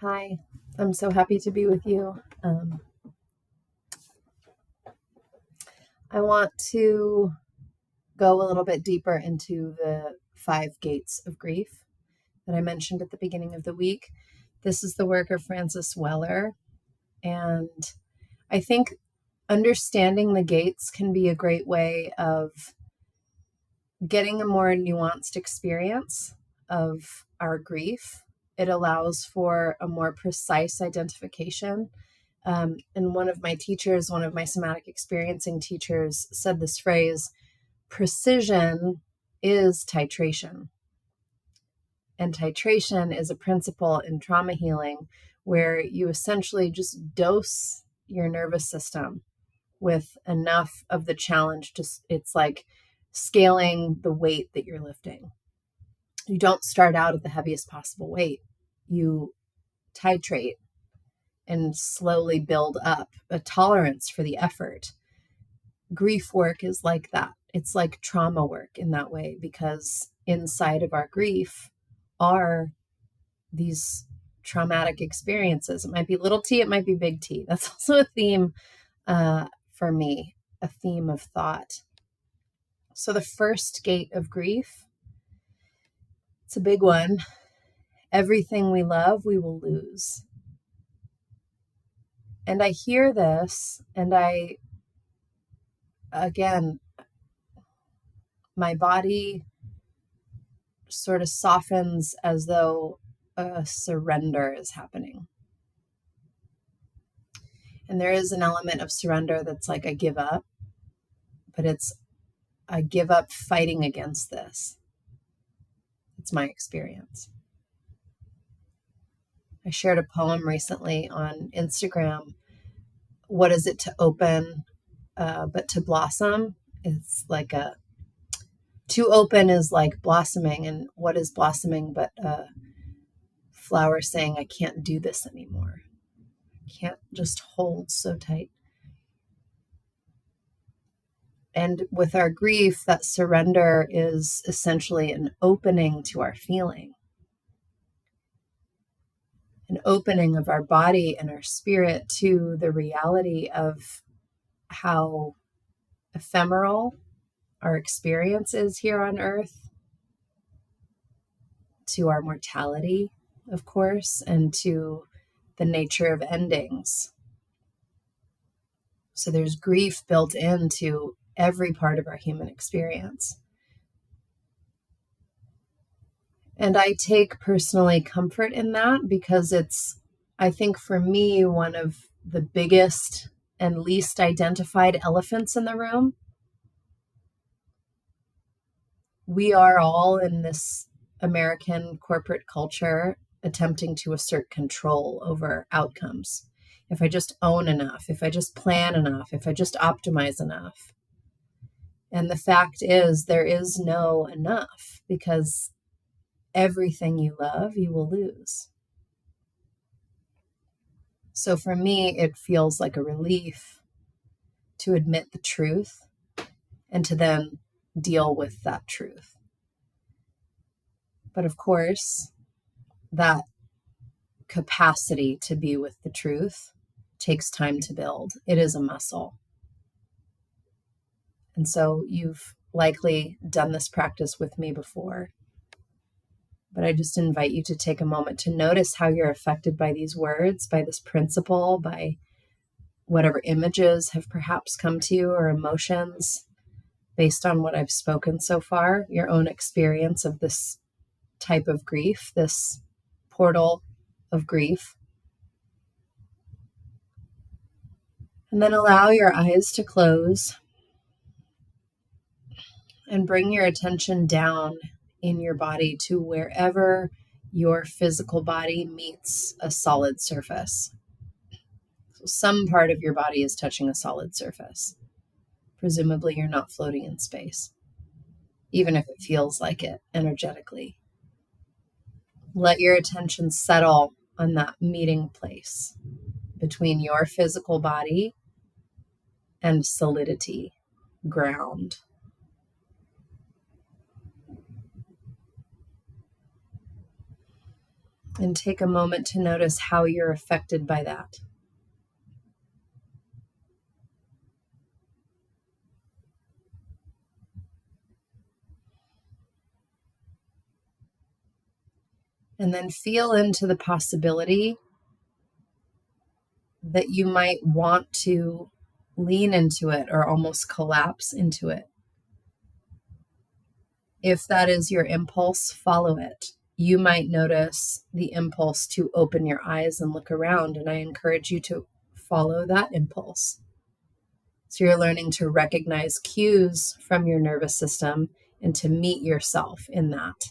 Hi, I'm so happy to be with you. I want to go a little bit deeper into the 5 gates of grief that I mentioned at the beginning of the week. This is the work of Francis Weller, and I think understanding the gates can be a great way of getting a more nuanced experience of our grief. It allows for a more precise identification. And one of my teachers, one of my somatic experiencing teachers, said this phrase: precision is titration. And titration is a principle in trauma healing where you essentially just dose your nervous system with enough of the challenge. It's like scaling the weight that you're lifting. You don't start out at the heaviest possible weight. You titrate and slowly build up a tolerance for the effort. Grief work is like that. It's like trauma work in that way, because inside of our grief are these traumatic experiences. It might be little t, it might be big T. That's also a theme for me, a theme of thought. So the first gate of grief, it's a big one. Everything we love, we will lose. And I hear this, and again, my body sort of softens as though a surrender is happening. And there is an element of surrender that's like I give up, but I give up fighting against this. It's my experience. I shared a poem recently on Instagram. What is it to open, but to blossom? It's like to open is like blossoming. And what is blossoming but a flower saying, I can't do this anymore. I can't just hold so tight. And with our grief, that surrender is essentially an opening to our feeling, an opening of our body and our spirit to the reality of how ephemeral our experience is here on earth, to our mortality, of course, and to the nature of endings. So there's grief built into every part of our human experience. And I take personally comfort in that, because it's, I think for me, one of the biggest and least identified elephants in the room. We are all in this American corporate culture attempting to assert control over outcomes. If I just own enough, if I just plan enough, if I just optimize enough. And the fact is, there is no enough, because everything you love, you will lose. So for me, it feels like a relief to admit the truth and to then deal with that truth. But of course, that capacity to be with the truth takes time to build. It is a muscle. And so you've likely done this practice with me before. But I just invite you to take a moment to notice how you're affected by these words, by this principle, by whatever images have perhaps come to you or emotions based on what I've spoken so far, your own experience of this type of grief, this portal of grief. And then allow your eyes to close and bring your attention down in your body to wherever your physical body meets a solid surface. So some part of your body is touching a solid surface. Presumably you're not floating in space, even if it feels like it energetically. Let your attention settle on that meeting place between your physical body and solidity, ground. And take a moment to notice how you're affected by that. And then feel into the possibility that you might want to lean into it or almost collapse into it. If that is your impulse, follow it. You might notice the impulse to open your eyes and look around, and I encourage you to follow that impulse. So you're learning to recognize cues from your nervous system and to meet yourself in that.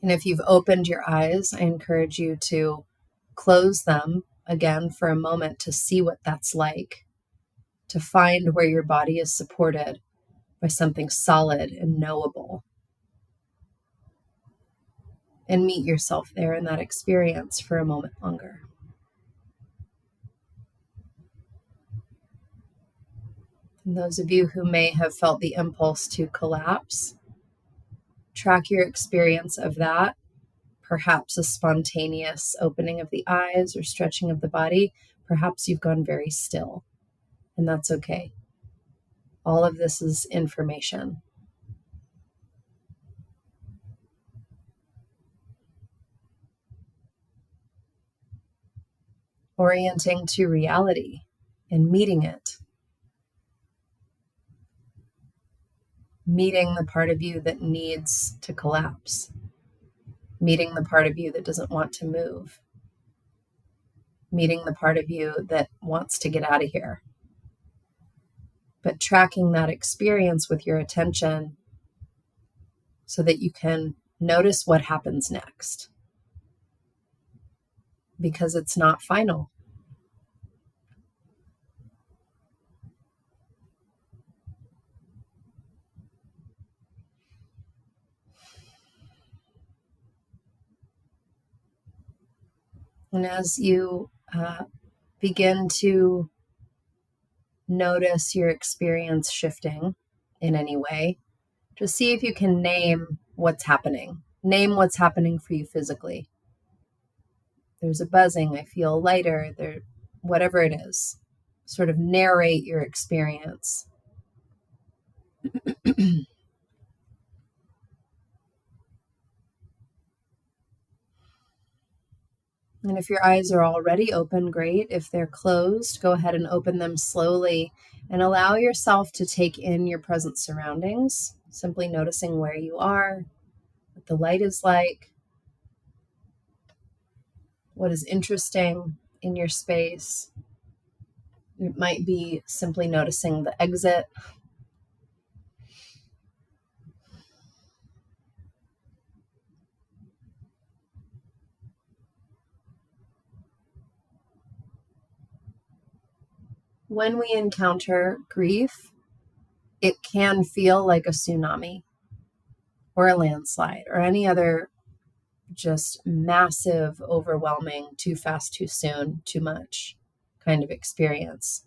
And if you've opened your eyes, I encourage you to close them again for a moment to see what that's like, to find where your body is supported by something solid and knowable. And meet yourself there in that experience for a moment longer. And those of you who may have felt the impulse to collapse, track your experience of that. Perhaps a spontaneous opening of the eyes or stretching of the body. Perhaps you've gone very still, and that's okay. All of this is information. Orienting to reality and meeting it. Meeting the part of you that needs to collapse. Meeting the part of you that doesn't want to move. Meeting the part of you that wants to get out of here. But tracking that experience with your attention so that you can notice what happens next. Because it's not final. And as you begin to notice your experience shifting in any way, just see if you can name what's happening. Name what's happening for you physically. There's a buzzing, I feel lighter, whatever it is. Sort of narrate your experience. And if your eyes are already open, great. If they're closed, go ahead and open them slowly and allow yourself to take in your present surroundings, simply noticing where you are, what the light is like, what is interesting in your space. It might be simply noticing the exit. When we encounter grief, it can feel like a tsunami or a landslide or any other just massive, overwhelming, too fast, too soon, too much kind of experience.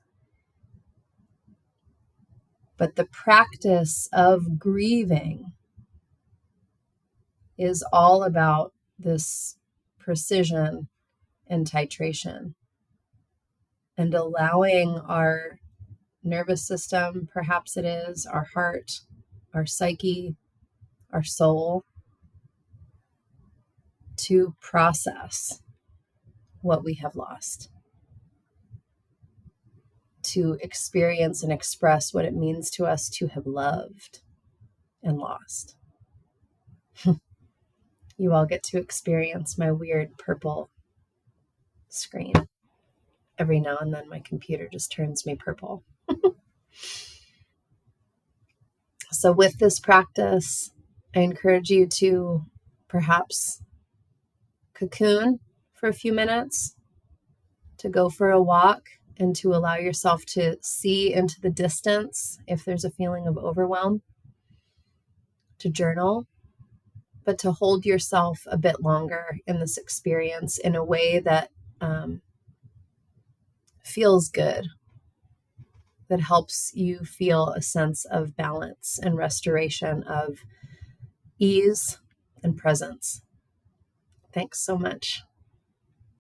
But the practice of grieving is all about this precision and titration and allowing our nervous system, perhaps it is, our heart, our psyche, our soul, to process what we have lost, to experience and express what it means to us to have loved and lost. You all get to experience my weird purple screen. Every now and then my computer just turns me purple. So with this practice, I encourage you to perhaps cocoon for a few minutes, to go for a walk, and to allow yourself to see into the distance if there's a feeling of overwhelm, to journal, but to hold yourself a bit longer in this experience in a way that feels good. that helps you feel a sense of balance and restoration of ease and presence. Thanks so much.